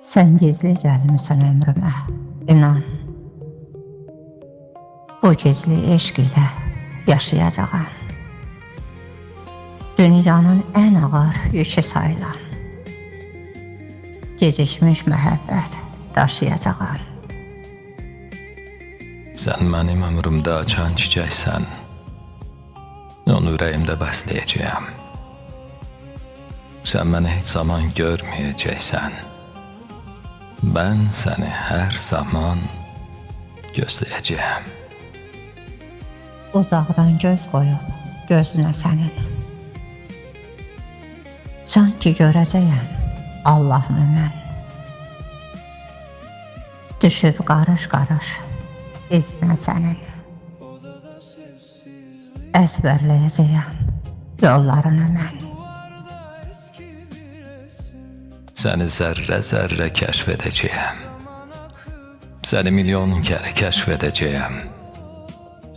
Sen gizli gelmişsin ömrüme, inan. Bu gizli eşq ile yaşayacağım. Dünyanın en ağır yükü sayılan gecikmiş məhəbbət daşıyacağım. Sen benim ömrümde açan çiçeksen, onu yüreğimde besleyeceğim. Sen beni hiç zaman görmeyeceksen, ben seni her zaman gözleyeceğim. Uzaqdan göz qoyub gözünə sənin, sanki görəcəyəm Allah'ını mən. Düşüb qarış-qarış izinə sənin, əzbərləyəcəyəm yollarını mən. Seni zerre zerre keşfedeceğim. Seni milyon kere keşfedeceğim.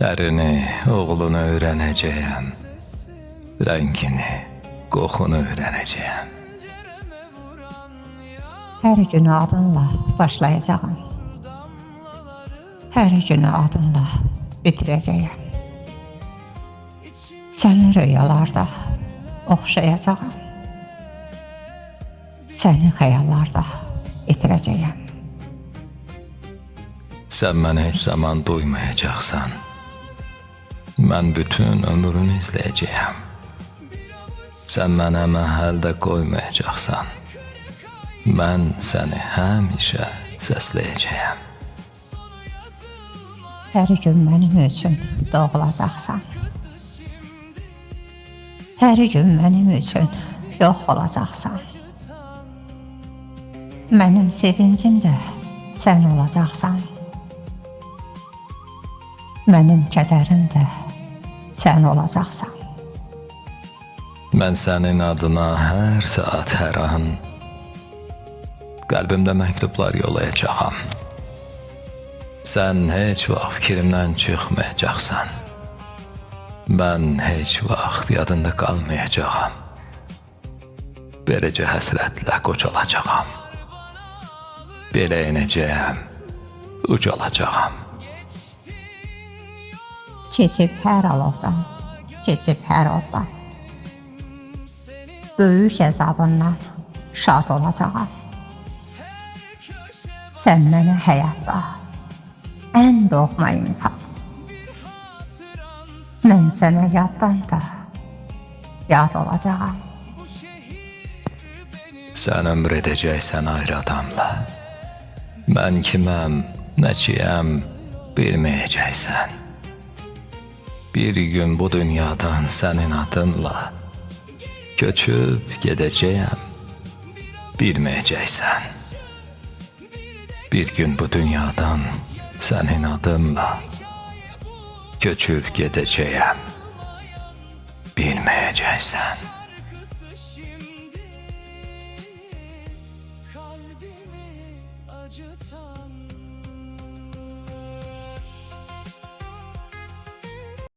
Erini, oğlunu öğreneceğim. Rengini, kokunu öğreneceğim. Hər günü adınla başlayacağım. Hər günü adınla bitirəcəyəm. Səni rüyalarda oxşayacağım. Səni xəyallarda itirəcəyəm. Sen beni hiç zaman duymayacaksan, ben bütün ömrünü izleyeceğim. Sen bana məhəldə koymayacaksan, ben seni həmişə səsləyəcəyəm. Hər gün mənim üçün doğulacaqsan. Hər gün mənim üçün yox olacaqsan. Mənim sevincimdə sən olacaqsan. Mənim kədərimdə sən olacaqsan. Ben senin adına her saat, her an kalbimde mektuplar yollayacağım. Sen hiç vaxt fikrimden çıkmayacaksan, ben hiç vaxt yadında kalmayacağım. Böylece həsrətlə qocalacağım. Belə inəcəyəm, ucalacağım. Keçib hər alovdan, keçib hər oddan, böyük əzabından şad olacağam. Sən mənə həyatda ən doğma insan. Mən sənə yaddan da yad olacağam. Sen ömür edəcəksən ayrı adamla. Ben kiməm, nəçiyəm bilməyəcəksən. Bir gün bu dünyadan senin adınla köçüb gedəcəyəm, bilməyəcəksən. Bir gün bu dünyadan senin adınla köçüb gedəcəyəm, bilməyəcəksən.